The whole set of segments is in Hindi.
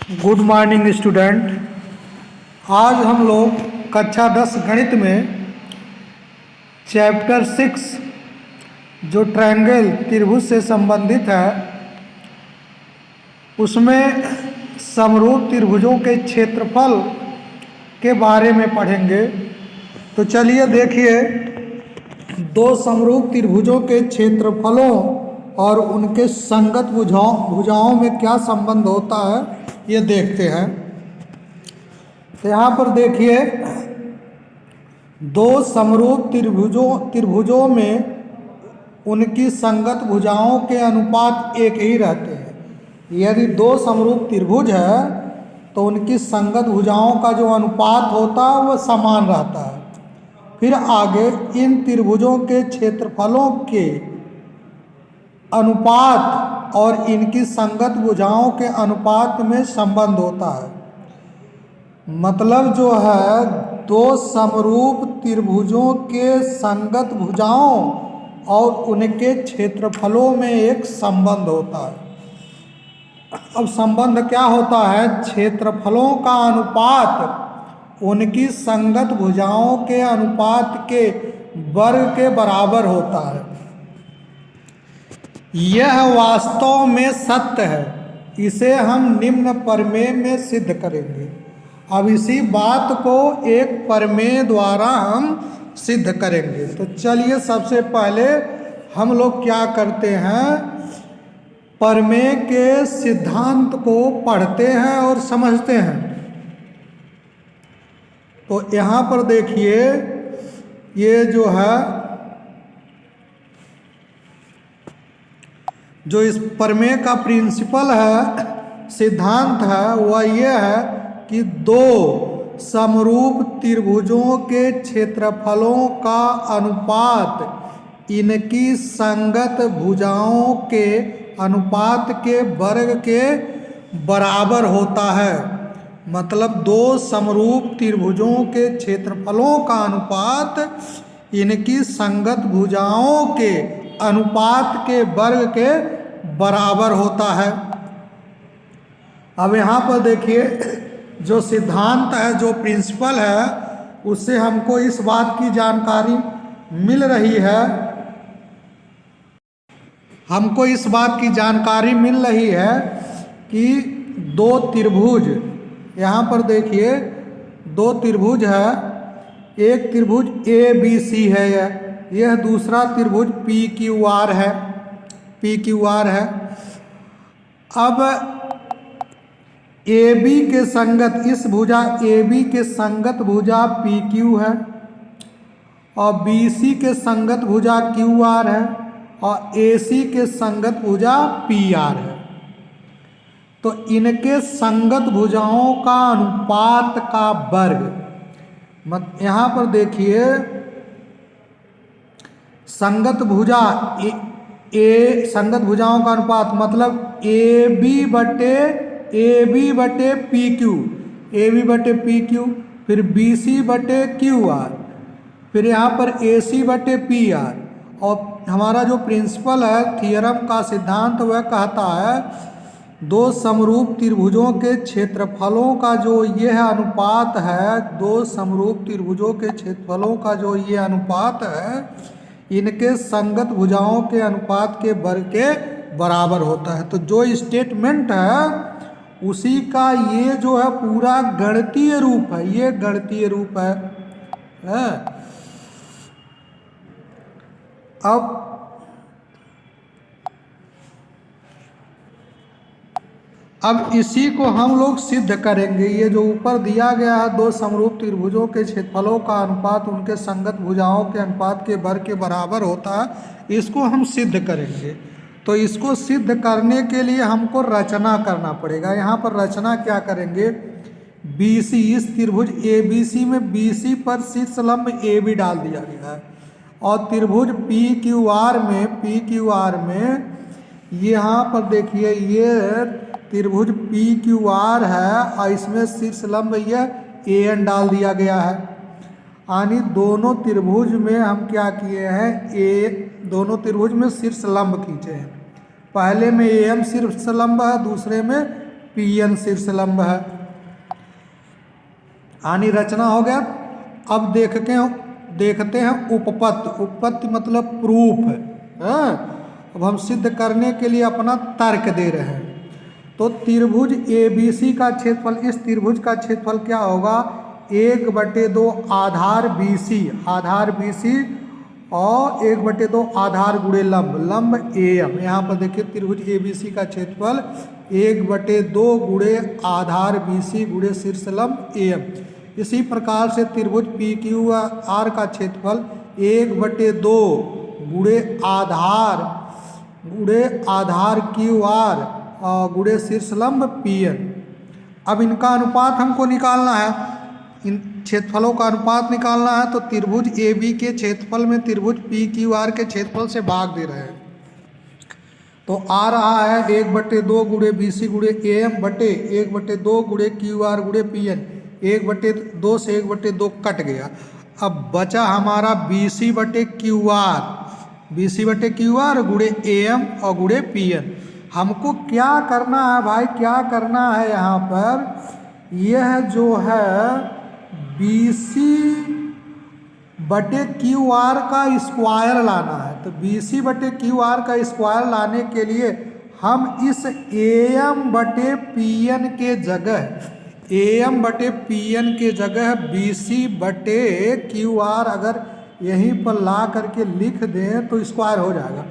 Good morning student. आज हम लोग कक्षा 10 गणित में चैप्टर 6 जो ट्रायंगल त्रिभुज से संबंधित है उसमें समरूप त्रिभुजों के क्षेत्रफल के बारे में पढ़ेंगे। तो चलिए देखिए, दो समरूप त्रिभुजों के क्षेत्रफलों और उनके संगत भुजाओं में क्या संबंध होता है ये देखते हैं। तो यहाँ पर देखिए, दो समरूप त्रिभुजों में उनकी संगत भुजाओं के अनुपात एक ही रहते हैं। यदि दो समरूप त्रिभुज है तो उनकी संगत भुजाओं का जो अनुपात होता है वह समान रहता है। फिर आगे इन त्रिभुजों के क्षेत्रफलों के अनुपात और इनकी संगत भुजाओं के अनुपात में संबंध होता है। मतलब जो है, दो समरूप त्रिभुजों के संगत भुजाओं और उनके क्षेत्रफलों में एक संबंध होता है। अब संबंध क्या होता है? क्षेत्रफलों का अनुपात उनकी संगत भुजाओं के अनुपात के वर्ग के बराबर होता है। यह वास्तव में सत्य है। इसे हम निम्न प्रमेय में सिद्ध करेंगे। अब इसी बात को एक प्रमेय द्वारा हम सिद्ध करेंगे। तो चलिए, सबसे पहले हम लोग क्या करते हैं, प्रमेय के सिद्धांत को पढ़ते हैं और समझते हैं। तो यहाँ पर देखिए, ये जो है, जो इस प्रमेय का प्रिंसिपल है, सिद्धांत है, वह यह है कि दो समरूप त्रिभुजों के क्षेत्रफलों का अनुपात इनकी संगत भुजाओं के अनुपात के वर्ग के बराबर होता है। मतलब दो समरूप त्रिभुजों के क्षेत्रफलों का अनुपात इनकी संगत भुजाओं के अनुपात के वर्ग के बराबर होता है। अब यहाँ पर देखिए, जो सिद्धांत है, जो प्रिंसिपल है, उससे हमको इस बात की जानकारी मिल रही है, हमको इस बात की जानकारी मिल रही है कि दो त्रिभुज, यहाँ पर देखिए, दो त्रिभुज है। एक त्रिभुज ABC है, यह दूसरा त्रिभुज PQR है, PQR है। अब AB के संगत, इस भुजा AB के संगत भुजा PQ है और BC के संगत भुजा QR है और AC के संगत भुजा PR है। तो इनके संगत भुजाओं का अनुपात का वर्ग, यहाँ पर देखिए, संगत भुजा संगत भुजाओं का अनुपात मतलब AB बटे PQ, फिर BC बटे QR, फिर यहाँ पर AC बटे PR। और हमारा जो प्रिंसिपल है, थियरम का सिद्धांत, वह कहता है दो समरूप त्रिभुजों के क्षेत्रफलों का जो यह अनुपात है, दो समरूप त्रिभुजों के क्षेत्रफलों का जो ये अनुपात है, इनके संगत भुजाओं के अनुपात के वर्ग के बराबर होता है। तो जो स्टेटमेंट है उसी का ये जो है पूरा गणितीय रूप है, ये गणितीय रूप है। अब इसी को हम लोग सिद्ध करेंगे। ये जो ऊपर दिया गया है, दो समरूप त्रिभुजों के क्षेत्रफलों का अनुपात उनके संगत भुजाओं के अनुपात के वर्ग के बराबर होता है, इसको हम सिद्ध करेंगे। तो इसको सिद्ध करने के लिए हमको रचना करना पड़ेगा। यहाँ पर रचना क्या करेंगे, BC, इस त्रिभुज ABC में BC पर शीर्षलंब AB डाल दिया गया है और त्रिभुज PQR में यहाँ पर देखिए, ये त्रिभुज PQR है और इसमें शीर्षलंब यह AN डाल दिया गया है। यानी दोनों त्रिभुज में हम क्या किए हैं, दोनों त्रिभुज में शीर्षलंब खींचे हैं। पहले में AM शीर्षलंब है, दूसरे में PN शीर्षलंब है। यानी रचना हो गया। अब देखते हैं उपपत्ति। उपपत्ति मतलब प्रूफ है। अब हम सिद्ध करने के लिए अपना तर्क दे रहे हैं। तो त्रिभुज ABC का क्षेत्रफल, इस त्रिभुज का क्षेत्रफल क्या होगा? 1/2 आधार BC और 1/2 आधार गुणे लंब AM। यहाँ पर देखिए त्रिभुज ABC का क्षेत्रफल 1/2 गुणे आधार BC गुणे शीर्ष लंब AM। इसी प्रकार से त्रिभुज PQR का क्षेत्रफल 1/2 गुणे आधार QR गुणे शीर्ष लंब PN। अब इनका अनुपात हमको निकालना है, इन क्षेत्रफलों का अनुपात निकालना है। तो त्रिभुज AB के क्षेत्रफल में त्रिभुज PQR के क्षेत्रफल से भाग दे रहे हैं। तो आ रहा है 1/2 गुणे BC गुणे AM बटे 1/2 गुणे QR गुणे PN। 1/2 से 1/2 कट गया। अब बचा हमारा BC बटे QR गुणे AM और गुणे PN। हमको क्या करना है भाई, क्या करना है? यहाँ पर यह जो है BC बटे QR का स्क्वायर लाना है। तो BC बटे QR का स्क्वायर लाने के लिए हम इस AM बटे PN के जगह BC बटे QR अगर यहीं पर ला करके लिख दें तो स्क्वायर हो जाएगा।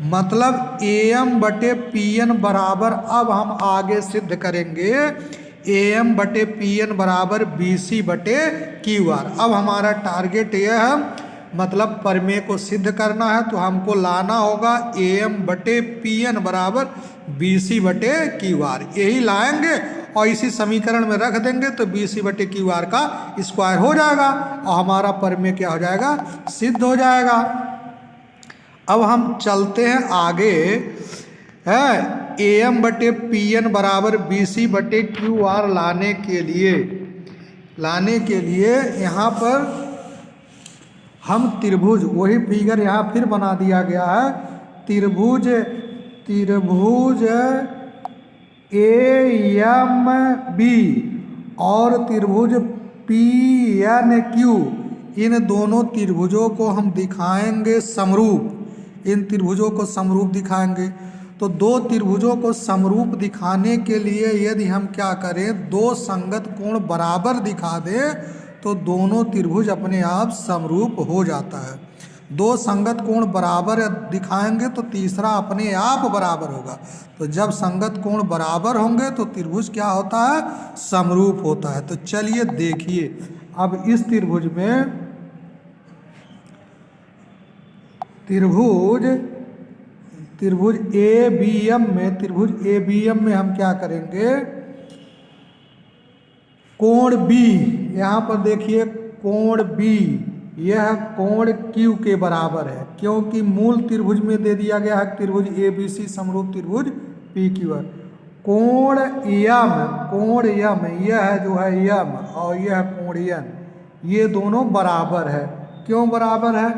मतलब AM बटे PN बराबर, अब हम आगे सिद्ध करेंगे AM बटे PN बराबर BC बटे QR। अब हमारा टारगेट यह है, मतलब प्रमेय को सिद्ध करना है। तो हमको लाना होगा AM बटे PN बराबर BC बटे QR। यही लाएंगे और इसी समीकरण में रख देंगे तो BC बटे QR का स्क्वायर हो जाएगा और हमारा प्रमेय क्या हो जाएगा? सिद्ध हो जाएगा। अब हम चलते हैं आगे, है AM बटे PN बराबर BC बटे QR लाने के लिए यहाँ पर हम त्रिभुज, वही फिगर यहाँ फिर बना दिया गया है। त्रिभुज AMB और त्रिभुज PNQ, इन दोनों त्रिभुजों को हम दिखाएंगे समरूप। इन त्रिभुजों को समरूप दिखाएंगे। तो दो त्रिभुजों को समरूप दिखाने के लिए यदि हम क्या करें, दो संगत कोण बराबर दिखा दें तो दोनों त्रिभुज अपने आप समरूप हो जाता है। दो संगत कोण बराबर दिखाएंगे तो तीसरा अपने आप बराबर होगा। तो जब संगत कोण बराबर होंगे तो त्रिभुज क्या होता है? समरूप होता है। तो चलिए देखिए, अब इस त्रिभुज में त्रिभुज ABM में हम क्या करेंगे? कोण B, यहाँ पर देखिए कोण B यह कोण Q के बराबर है, क्योंकि मूल त्रिभुज में दे दिया गया है त्रिभुज ABC समरूप त्रिभुज PQR। कोण M यह है जो है M और यह कोण N, ये दोनों बराबर है। क्यों बराबर है?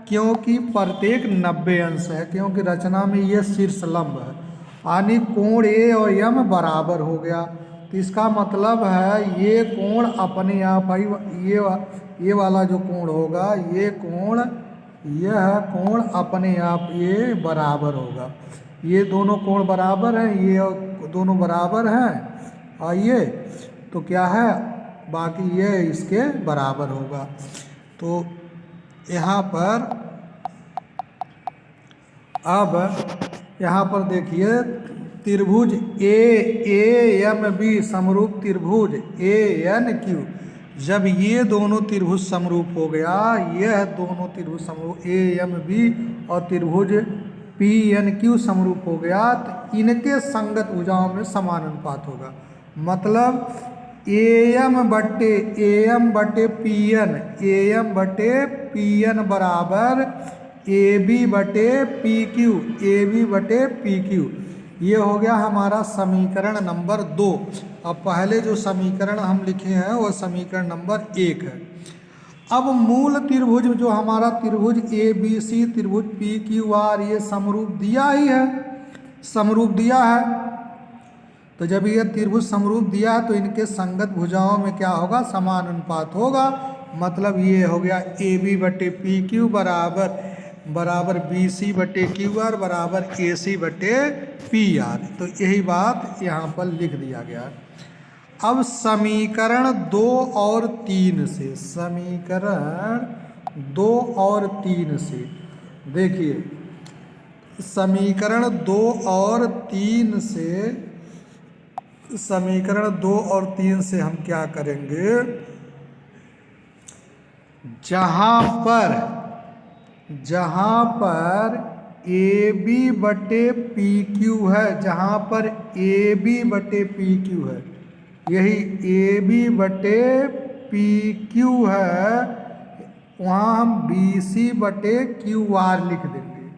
क्योंकि प्रत्येक 90 अंश है, क्योंकि रचना में ये शीर्ष लंब है। यानी कोण A और M बराबर हो गया। तो इसका मतलब है ये कोण अपने आप ये वाला जो कोण होगा, यह कोण अपने आप ये बराबर होगा। ये दोनों कोण बराबर हैं, ये दोनों बराबर हैं और ये तो क्या है, बाकी ये इसके बराबर होगा। तो यहाँ पर अब यहाँ पर देखिए त्रिभुज AMB समरूप त्रिभुज ANQ, जब ये दोनों त्रिभुज समरूप हो गया, यह दोनों त्रिभुज समरूप AMB और त्रिभुज PNQ समरूप हो गया, तो इनके संगत भुजाओं में समान अनुपात होगा। मतलब AM बटे PN बराबर AB बटे PQ। ये हो गया हमारा समीकरण नंबर 2। अब पहले जो समीकरण हम लिखे हैं वो समीकरण नंबर 1 है। अब मूल त्रिभुज जो हमारा त्रिभुज ABC त्रिभुज PQR ये समरूप दिया ही है, समरूप दिया है। तो जब ये त्रिभुज समरूप दिया है तो इनके संगत भुजाओं में क्या होगा, समान अनुपात होगा। मतलब ये हो गया ए बी बटे पी क्यू बराबर बी सी बटे क्यू आर बराबर ए सी बटे पी आर। तो यही बात यहाँ पर लिख दिया गया। अब समीकरण 2 और 3 से, समीकरण 2 और 3 से देखिए, समीकरण 2 और 3 से, समीकरण 2 और 3 से हम क्या करेंगे, जहाँ पर ए बी बटे पी क्यू है, जहाँ पर ए बी बटे पी क्यू है, यही ए बी बटे पी क्यू है, वहाँ हम बी सी बटे क्यू आर लिख देंगे।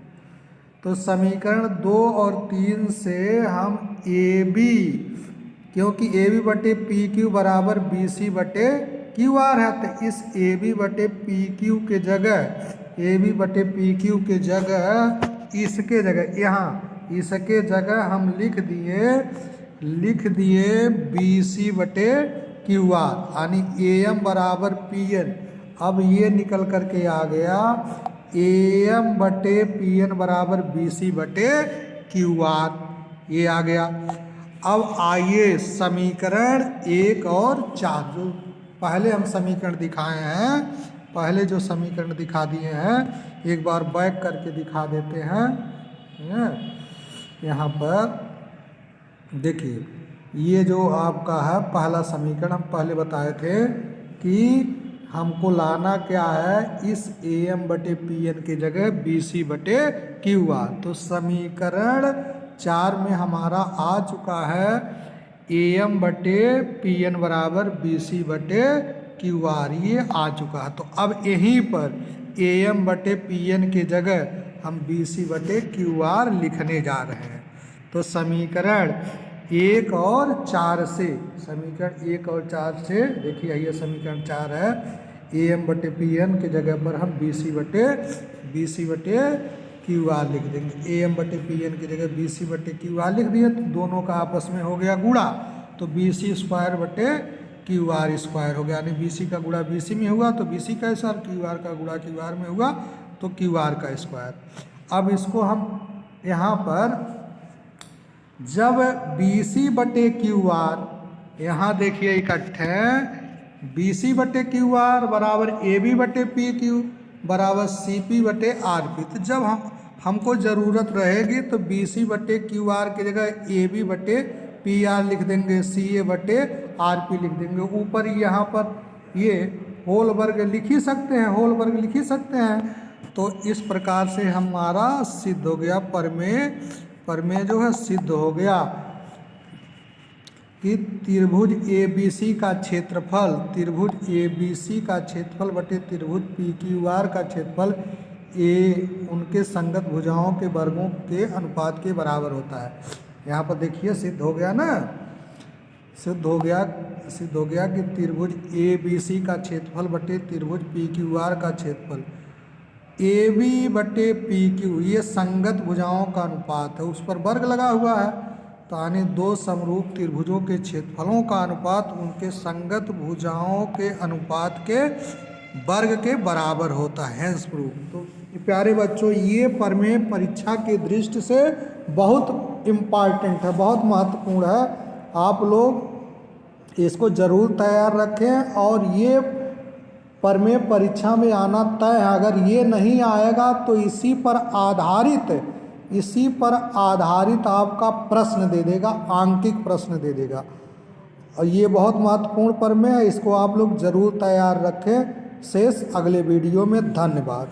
तो समीकरण 2 और 3 से हम ए बी, क्योंकि ए बी बटे पी क्यू बराबर बी सी बटे क्यू आर है, तो इस ए बी बटे पी क्यू के जगह, ए बी बटे पी क्यू के जगह, इसके जगह, यहाँ इसके जगह हम लिख दिए बी सी बटे क्यू आर, यानी ए एम बराबर पी एन। अब ये निकल करके आ गया ए एम बटे पी एन बराबर बी सी बटे क्यू आर, ये आ गया। अब आइए समीकरण 1 और 4, जो पहले हम समीकरण दिखाए हैं, पहले जो समीकरण दिखा दिए हैं, एक बार बैक करके दिखा देते हैं। यहाँ पर देखिए, ये जो आपका है पहला समीकरण, हम पहले बताए थे कि हमको लाना क्या है, इस ए एम बटे पी एन की जगह बी सी बटे क्यू आर। तो समीकरण 4 में हमारा आ चुका है ए एम बटे पी एन बराबर बी सी बटे क्यू आर, ये आ चुका है। तो अब यहीं पर ए एम बटे पी एन की जगह हम बी सी बटे क्यू आर लिखने जा रहे हैं। तो समीकरण 1 और 4 से, समीकरण 1 और 4 से देखिए, ये समीकरण 4 है, ए एम बटे पी एन की जगह पर हम बी सी बटे क्यू आर लिख देंगे। ए एम बटे पी एन की जगह बी सी बटे क्यू आर लिख दिए, तो दोनों का आपस में हो गया गुणा, तो बी सी स्क्वायर बटे क्यू आर स्क्वायर हो गया, यानी बी सी का गुणा बी सी में हुआ तो बी सी का स्क्वायर, क्यू आर का गुणा क्यू आर में हुआ तो क्यू आर का स्क्वायर। अब इसको हम यहाँ पर जब बी सी बटे क्यू आर, यहाँ देखिए इकट्ठे बी सी बटे क्यू आर बराबर ए बी बटे पी क्यू बराबर सी पी बटे आर पी। तो जब हमको ज़रूरत रहेगी तो बी सी बटे क्यू आर की जगह ए बी बटे पी आर लिख देंगे, सी ए बटे आर पी लिख देंगे। ऊपर यहाँ पर ये होल वर्ग लिख ही सकते हैं, होल वर्ग लिख ही सकते हैं। तो इस प्रकार से हमारा सिद्ध हो गया, परमेय जो है सिद्ध हो गया कि त्रिभुज ए बी सी का क्षेत्रफल, त्रिभुज ए बी सी का क्षेत्रफल बटे त्रिभुज पी क्यू आर का क्षेत्रफल ए उनके संगत भुजाओं के वर्गों के अनुपात के बराबर होता है। यहाँ पर देखिए सिद्ध हो गया ना, सिद्ध हो गया कि त्रिभुज ए बी सी का क्षेत्रफल बटे त्रिभुज पी क्यू आर का क्षेत्रफल, ए बी बटे पी क्यू ये संगत भुजाओं का अनुपात है, उस पर वर्ग लगा हुआ है, तो यानी दो समरूप त्रिभुजों के क्षेत्रफलों का अनुपात उनके संगत भुजाओं के अनुपात के वर्ग के बराबर होता है, हेंस प्रूफ। तो प्यारे बच्चों, ये प्रमेय परीक्षा की दृष्टि से बहुत इम्पॉर्टेंट है, बहुत महत्वपूर्ण है। आप लोग इसको जरूर तैयार रखें, और ये प्रमेय परीक्षा में आना तय है। अगर ये नहीं आएगा तो इसी पर आधारित आपका प्रश्न दे देगा, आंकिक प्रश्न दे देगा। और ये बहुत महत्वपूर्ण प्रमेय है, इसको आप लोग जरूर तैयार रखें। शेष अगले वीडियो में। धन्यवाद।